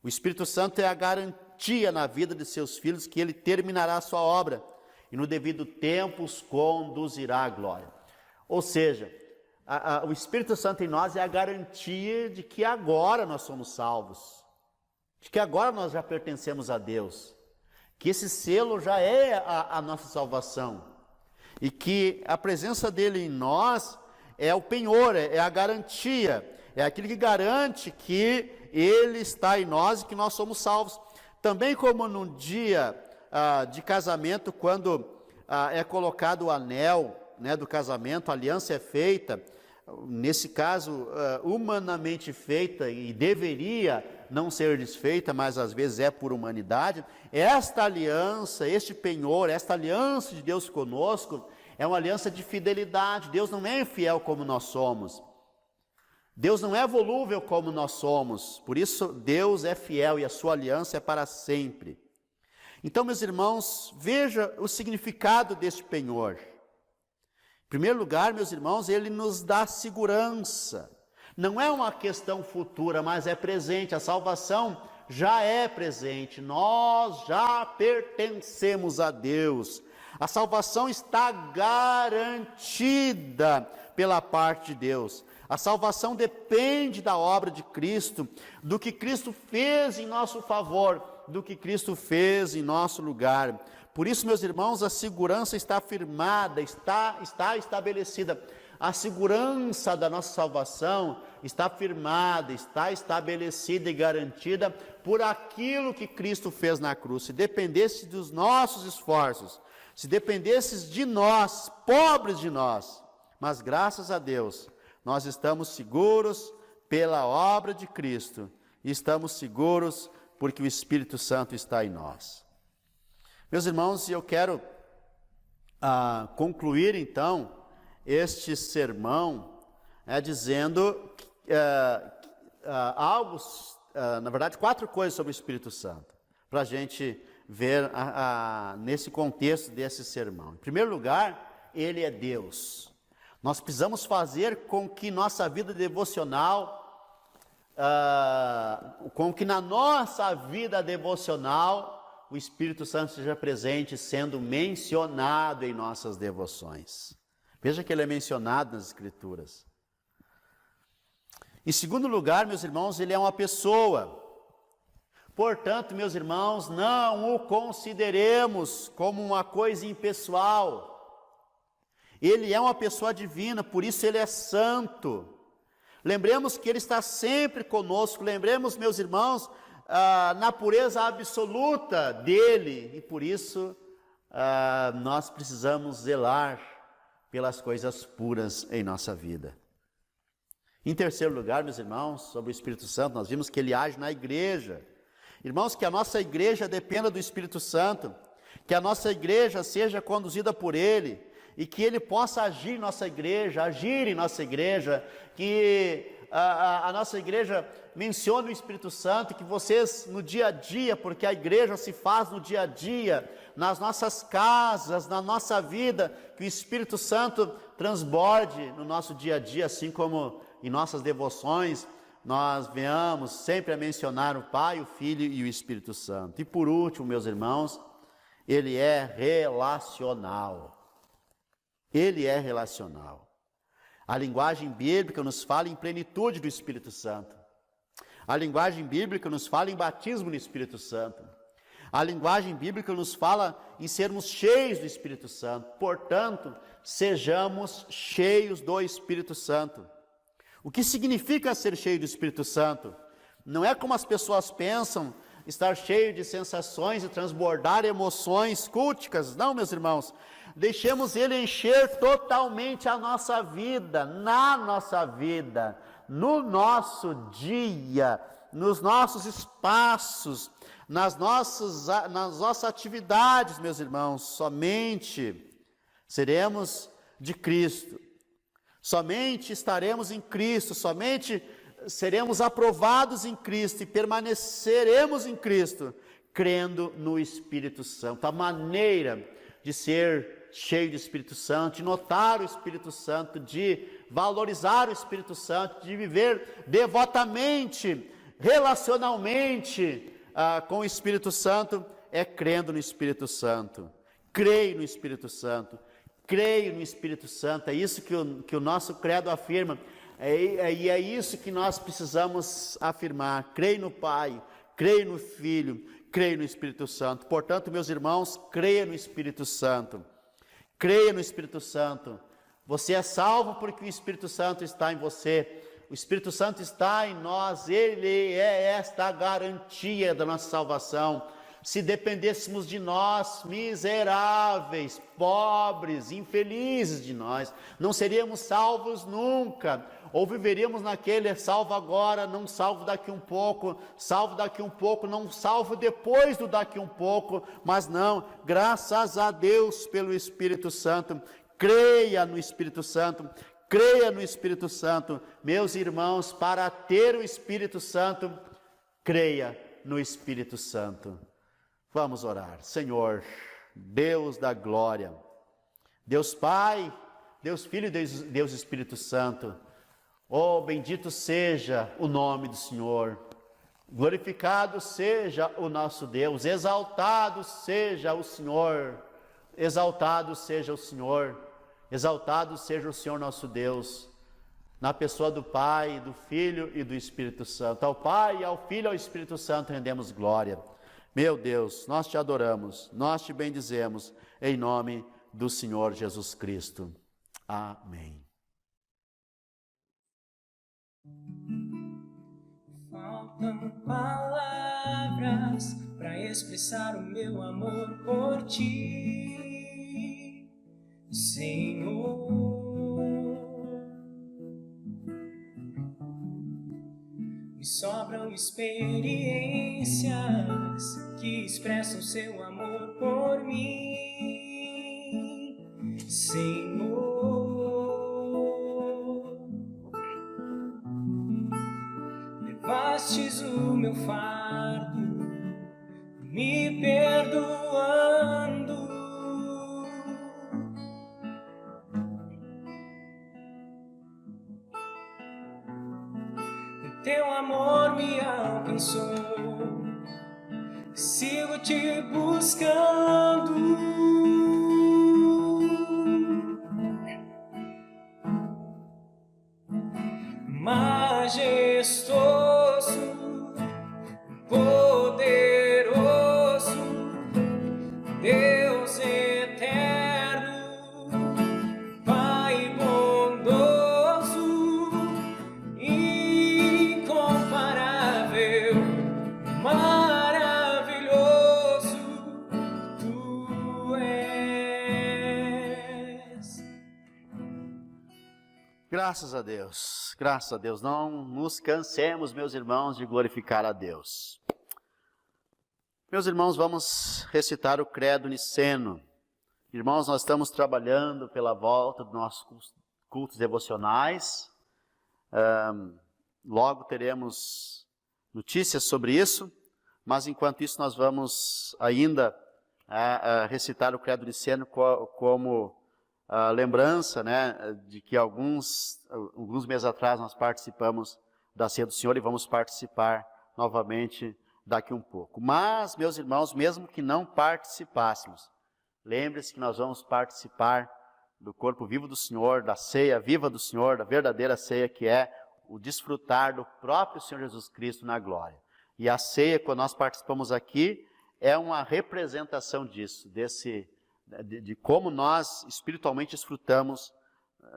O Espírito Santo é a garantia na vida de seus filhos que ele terminará a sua obra e no devido tempo os conduzirá à glória. Ou seja, o Espírito Santo em nós é a garantia de que agora nós somos salvos, de que agora nós já pertencemos a Deus, que esse selo já é a nossa salvação, e que a presença dele em nós é o penhor, é a garantia, é aquilo que garante que ele está em nós e que nós somos salvos. Também como no dia de casamento, quando é colocado o anel, né, do casamento, a aliança é feita, nesse caso humanamente feita e deveria não ser desfeita, mas às vezes é por humanidade. Esta aliança, este penhor, esta aliança de Deus conosco é uma aliança de fidelidade. Deus não é infiel como nós somos, Deus não é volúvel como nós somos, por isso Deus é fiel e a sua aliança é para sempre. Então, meus irmãos, veja o significado deste penhor. Em primeiro lugar, meus irmãos, ele nos dá segurança. Não é uma questão futura, mas é presente. A salvação já é presente. Nós já pertencemos a Deus. A salvação está garantida pela parte de Deus. A salvação depende da obra de Cristo, do que Cristo fez em nosso favor, do que Cristo fez em nosso lugar. Por isso, meus irmãos, a segurança está firmada, está estabelecida. A segurança da nossa salvação está firmada, está estabelecida e garantida por aquilo que Cristo fez na cruz. Se dependesse dos nossos esforços, se dependesse de nós, pobres de nós, mas graças a Deus, nós estamos seguros pela obra de Cristo, e estamos seguros porque o Espírito Santo está em nós. Meus irmãos, eu quero concluir então este sermão dizendo algo, na verdade, 4 coisas sobre o Espírito Santo, para a gente ver nesse contexto desse sermão. Em primeiro lugar, ele é Deus. Nós precisamos fazer com que nossa vida devocional, com que na nossa vida devocional, o Espírito Santo seja presente, sendo mencionado em nossas devoções. Veja que ele é mencionado nas Escrituras. Em segundo lugar, meus irmãos, ele é uma pessoa. Portanto, meus irmãos, não o consideremos como uma coisa impessoal. Ele é uma pessoa divina, por isso ele é santo. Lembremos que ele está sempre conosco. Lembremos, meus irmãos, na pureza absoluta dele. E por isso nós precisamos zelar pelas coisas puras em nossa vida. Em terceiro lugar, meus irmãos, sobre o Espírito Santo, nós vimos que ele age na igreja. Irmãos, que a nossa igreja dependa do Espírito Santo, que a nossa igreja seja conduzida por ele, e que ele possa agir em nossa igreja, que a nossa igreja mencione o Espírito Santo, que vocês no dia a dia, porque a igreja se faz no dia a dia, nas nossas casas, na nossa vida, que o Espírito Santo transborde no nosso dia a dia, assim como em nossas devoções, nós venhamos sempre a mencionar o Pai, o Filho e o Espírito Santo. E por último, meus irmãos, ele é relacional. Ele é relacional. A linguagem bíblica nos fala em plenitude do Espírito Santo. A linguagem bíblica nos fala em batismo no Espírito Santo. A linguagem bíblica nos fala em sermos cheios do Espírito Santo. Portanto, sejamos cheios do Espírito Santo. O que significa ser cheio do Espírito Santo? Não é como as pessoas pensam, estar cheio de sensações e transbordar emoções culticas. Não, meus irmãos. Deixemos ele encher totalmente a nossa vida, na nossa vida, no nosso dia, nos nossos espaços, nas nossas atividades, meus irmãos. Somente seremos de Cristo, somente estaremos em Cristo, somente seremos aprovados em Cristo e permaneceremos em Cristo, crendo no Espírito Santo. A maneira de ser cheio do Espírito Santo, de notar o Espírito Santo, de valorizar o Espírito Santo, de viver devotamente, relacionalmente com o Espírito Santo, é crendo no Espírito Santo. Creio no Espírito Santo, creio no Espírito Santo. É isso que o nosso credo afirma, e é isso que nós precisamos afirmar. Creio no Pai, creio no Filho, creio no Espírito Santo. Portanto, meus irmãos, creia no Espírito Santo. Creia no Espírito Santo. Você é salvo porque o Espírito Santo está em você. O Espírito Santo está em nós. Ele é esta garantia da nossa salvação. Se dependêssemos de nós, miseráveis, pobres, infelizes de nós, não seríamos salvos nunca. Ou viveríamos naquele salvo agora, não salvo daqui um pouco, não salvo depois do daqui um pouco, mas não, graças a Deus pelo Espírito Santo. Creia no Espírito Santo, creia no Espírito Santo. Meus irmãos, para ter o Espírito Santo, creia no Espírito Santo. Vamos orar. Senhor, Deus da glória, Deus Pai, Deus Filho e Deus Espírito Santo, Oh, bendito seja o nome do Senhor. Glorificado seja o nosso Deus. Exaltado seja o Senhor. Exaltado seja o Senhor. Exaltado seja o Senhor nosso Deus. Na pessoa do Pai, do Filho e do Espírito Santo. Ao Pai, ao Filho e ao Espírito Santo rendemos glória. Meu Deus, nós te adoramos, nós te bendizemos, em nome do Senhor Jesus Cristo. Amém. Faltam palavras para expressar o meu amor por ti, Senhor. Me sobram experiências que expressam seu amor por mim, Senhor. Levastes o meu fardo, me perdoando. Teu amor me alcançou, sigo te buscando. Majestoso, poderoso, Deus eterno, Pai bondoso, incomparável, maravilhoso, Tu és. Graças a Deus, graças a Deus. Não nos cansemos, meus irmãos, de glorificar a Deus. Meus irmãos, vamos recitar o Credo Niceno. Irmãos, nós estamos trabalhando pela volta dos nossos cultos devocionais. Logo teremos notícias sobre isso, mas enquanto isso nós vamos ainda recitar o Credo Niceno como lembrança, né, de que alguns meses atrás nós participamos da Ceia do Senhor e vamos participar novamente daqui um pouco. Mas, meus irmãos, mesmo que não participássemos, lembre-se que nós vamos participar do corpo vivo do Senhor, da ceia viva do Senhor, da verdadeira ceia, que é o desfrutar do próprio Senhor Jesus Cristo na glória. E a ceia, quando nós participamos aqui, é uma representação disso, de como nós espiritualmente desfrutamos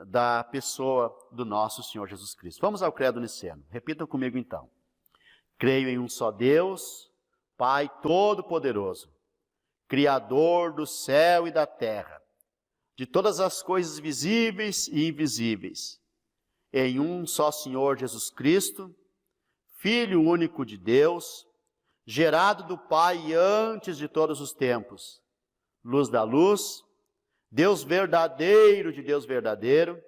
da pessoa do nosso Senhor Jesus Cristo. Vamos ao Credo Niceno. Repitam comigo então. Creio em um só Deus, Pai Todo-Poderoso, Criador do céu e da terra, de todas as coisas visíveis e invisíveis, em um só Senhor Jesus Cristo, Filho único de Deus, gerado do Pai antes de todos os tempos, luz da luz, Deus verdadeiro de Deus verdadeiro,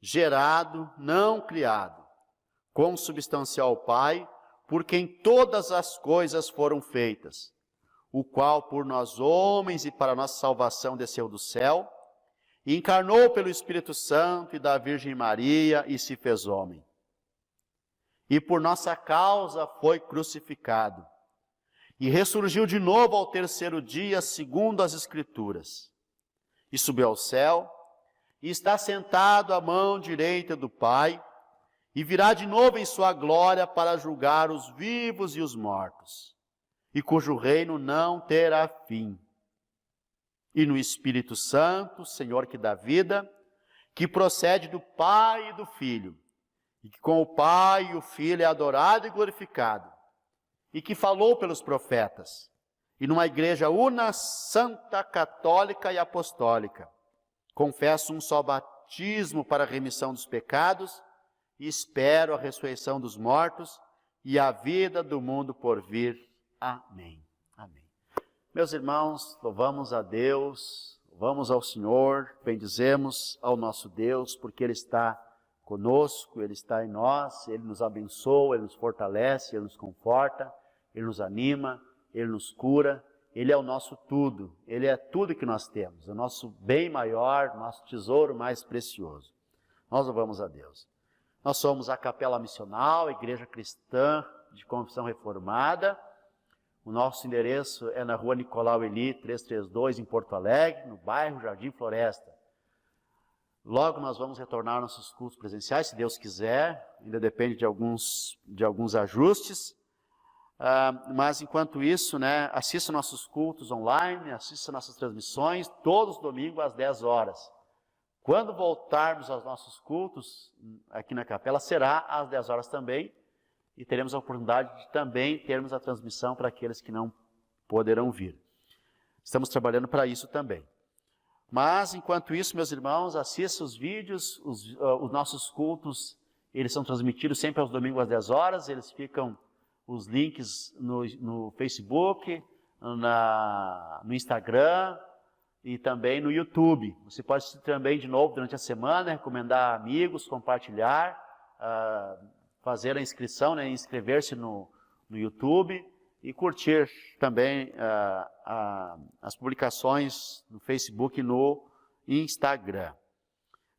gerado, não criado, consubstancial ao Pai, por quem todas as coisas foram feitas, o qual por nós homens e para nossa salvação desceu do céu, e encarnou pelo Espírito Santo e da Virgem Maria e se fez homem. E por nossa causa foi crucificado, e ressurgiu de novo ao terceiro dia, segundo as Escrituras, e subiu ao céu, e está sentado à mão direita do Pai, e virá de novo em sua glória para julgar os vivos e os mortos, e cujo reino não terá fim. E no Espírito Santo, Senhor que dá vida, que procede do Pai e do Filho, e que com o Pai e o Filho é adorado e glorificado, e que falou pelos profetas, e numa igreja una, santa, católica e apostólica, confesso um só batismo para a remissão dos pecados, e espero a ressurreição dos mortos e a vida do mundo por vir. Amém. Amém. Meus irmãos, louvamos a Deus, louvamos ao Senhor, bendizemos ao nosso Deus, porque Ele está conosco, Ele está em nós, Ele nos abençoa, Ele nos fortalece, Ele nos conforta, Ele nos anima, Ele nos cura, Ele é o nosso tudo, Ele é tudo que nós temos, o nosso bem maior, nosso tesouro mais precioso. Nós louvamos a Deus. Nós somos a Capela Missional, Igreja Cristã de Confissão Reformada. O nosso endereço é na Rua Nicolau Eli, 332, em Porto Alegre, no bairro Jardim Floresta. Logo nós vamos retornar aos nossos cultos presenciais, se Deus quiser, ainda depende de alguns ajustes. Mas enquanto isso, né, assista nossos cultos online, assista nossas transmissões, todos os domingos às 10 horas. Quando voltarmos aos nossos cultos, aqui na capela, será às 10 horas também, e teremos a oportunidade de também termos a transmissão para aqueles que não poderão vir. Estamos trabalhando para isso também. Mas, enquanto isso, meus irmãos, assistam os vídeos, os nossos cultos, eles são transmitidos sempre aos domingos às 10 horas, eles ficam, os links no Facebook, no Instagram e também no YouTube. Você pode assistir também de novo durante a semana, recomendar amigos, compartilhar, fazer a inscrição, né, inscrever-se no YouTube e curtir também as publicações no Facebook e no Instagram.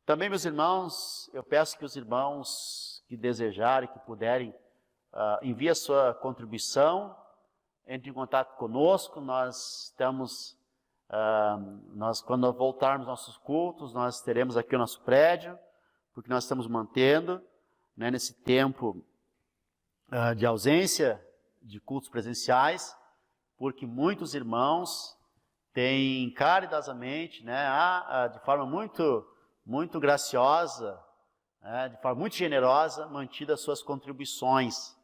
Também, meus irmãos, eu peço que os irmãos que desejarem, que puderem, enviem a sua contribuição, entre em contato conosco. Nós estamos, quando voltarmos aos nossos cultos, nós teremos aqui o nosso prédio, porque nós estamos mantendo, né, nesse tempo de ausência de cultos presenciais, porque muitos irmãos têm caridosamente, né, de forma muito graciosa, de forma muito generosa, mantido as suas contribuições.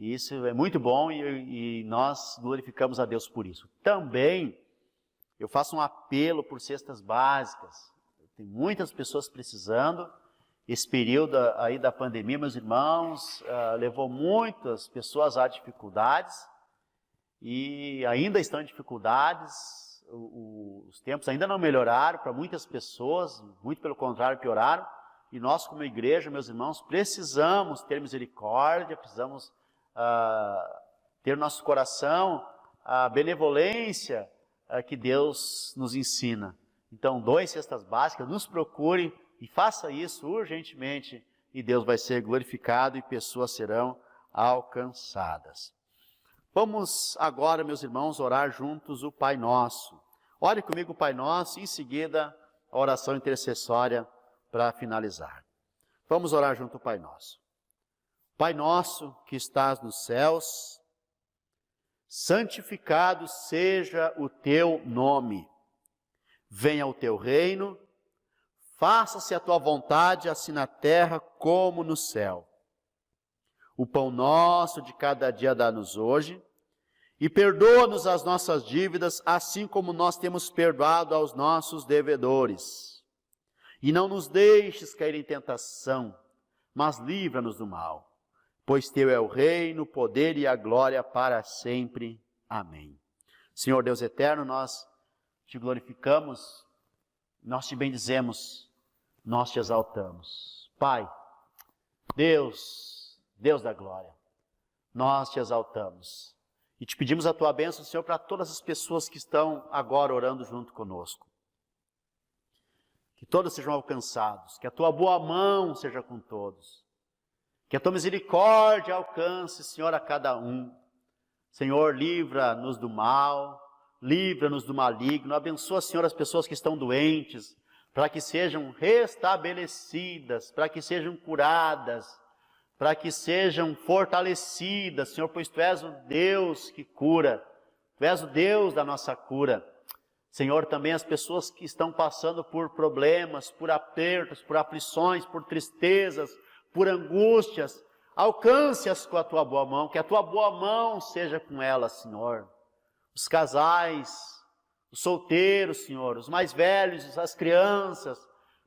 E isso é muito bom e nós glorificamos a Deus por isso. Também eu faço um apelo por cestas básicas. Tem muitas pessoas precisando. Esse período aí da pandemia, meus irmãos, levou muitas pessoas a dificuldades e ainda estão em dificuldades. Os tempos ainda não melhoraram para muitas pessoas, muito pelo contrário, pioraram. E nós, como igreja, meus irmãos, precisamos ter misericórdia, precisamos ter no nosso coração a benevolência que Deus nos ensina. Então, doe cestas básicas, nos procure e faça isso urgentemente, e Deus vai ser glorificado e pessoas serão alcançadas. Vamos agora, meus irmãos, orar juntos o Pai Nosso. Ore comigo o Pai Nosso e em seguida a oração intercessória para finalizar. Vamos orar junto o Pai Nosso. Pai nosso que estás nos céus, santificado seja o teu nome. Venha o teu reino, faça-se a tua vontade, assim na terra como no céu. O pão nosso de cada dia dá-nos hoje, e perdoa-nos as nossas dívidas, assim como nós temos perdoado aos nossos devedores. E não nos deixes cair em tentação, mas livra-nos do mal. Pois teu é o reino, o poder e a glória para sempre. Amém. Senhor Deus eterno, nós te glorificamos, nós te bendizemos, nós te exaltamos. Pai, Deus da glória, nós te exaltamos e te pedimos a tua bênção, Senhor, para todas as pessoas que estão agora orando junto conosco. Que todos sejam alcançados, que a tua boa mão seja com todos, que a tua misericórdia alcance, Senhor, a cada um. Senhor, livra-nos do mal, livra-nos do maligno, abençoa, Senhor, as pessoas que estão doentes, para que sejam restabelecidas, para que sejam curadas, para que sejam fortalecidas, Senhor, pois Tu és o Deus que cura, Tu és o Deus da nossa cura. Senhor, também as pessoas que estão passando por problemas, por apertos, por aflições, por tristezas, por angústias, alcance-as com a Tua boa mão, que a Tua boa mão seja com elas, Senhor. Os casais, os solteiros, Senhor, os mais velhos, as crianças,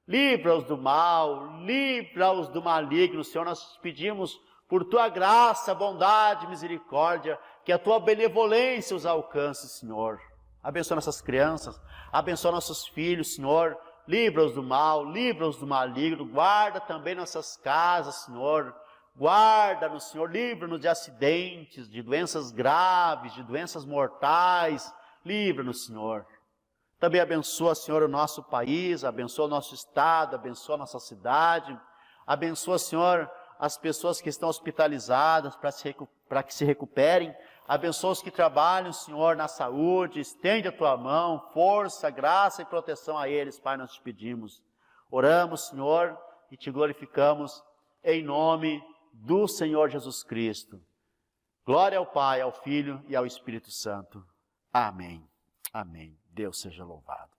livra-os do mal, livra-os do maligno, Senhor. Nós te pedimos por Tua graça, bondade, misericórdia, que a Tua benevolência os alcance, Senhor. Abençoa nossas crianças, abençoa nossos filhos, Senhor. Livra-os do mal, livra-os do maligno, guarda também nossas casas, Senhor. Guarda-nos, Senhor, livra-nos de acidentes, de doenças graves, de doenças mortais. Livra-nos, Senhor. Também abençoa, Senhor, o nosso país, abençoa o nosso estado, abençoa a nossa cidade. Abençoa, Senhor, as pessoas que estão hospitalizadas para que se recuperem. Abençoa os que trabalham, Senhor, na saúde. Estende a tua mão, força, graça e proteção a eles, Pai, nós te pedimos. Oramos, Senhor, e te glorificamos em nome do Senhor Jesus Cristo. Glória ao Pai, ao Filho e ao Espírito Santo. Amém. Amém. Deus seja louvado.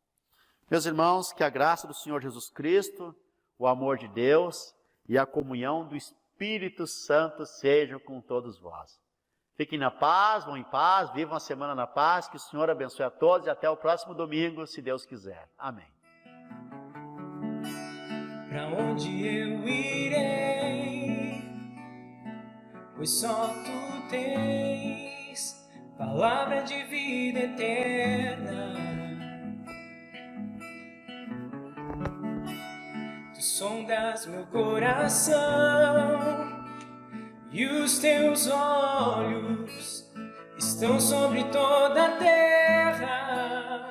Meus irmãos, que a graça do Senhor Jesus Cristo, o amor de Deus e a comunhão do Espírito Santo sejam com todos vós. Fiquem na paz, vão em paz, vivam a semana na paz, que o Senhor abençoe a todos e até o próximo domingo, se Deus quiser. Amém. Pra onde eu irei? Pois só tu tens palavra de vida eterna. Tu sondas meu coração e os teus olhos estão sobre toda a terra.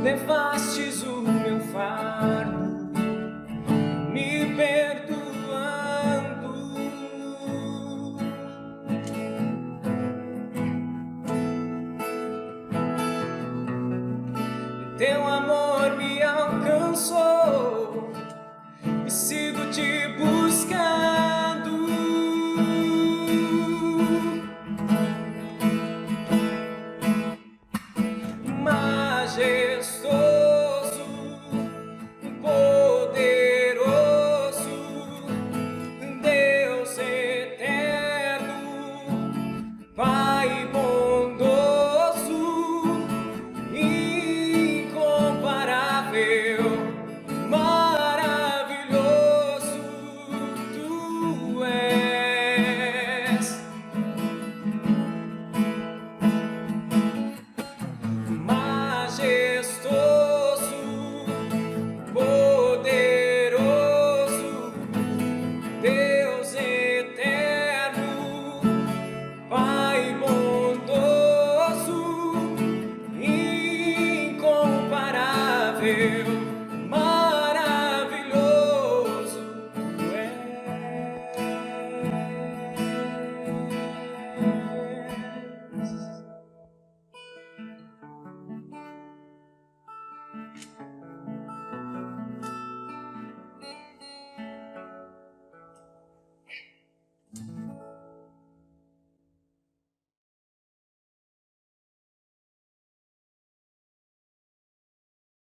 Levastes o meu fardo, me perdoando. Teu amor me alcançou e sigo te buscando. Majestoso, poderoso, Deus eterno, Pai bondoso, incomparável, maravilhoso tu és. Majestoso, poderoso, Deus eterno, Pai bondoso, incomparável,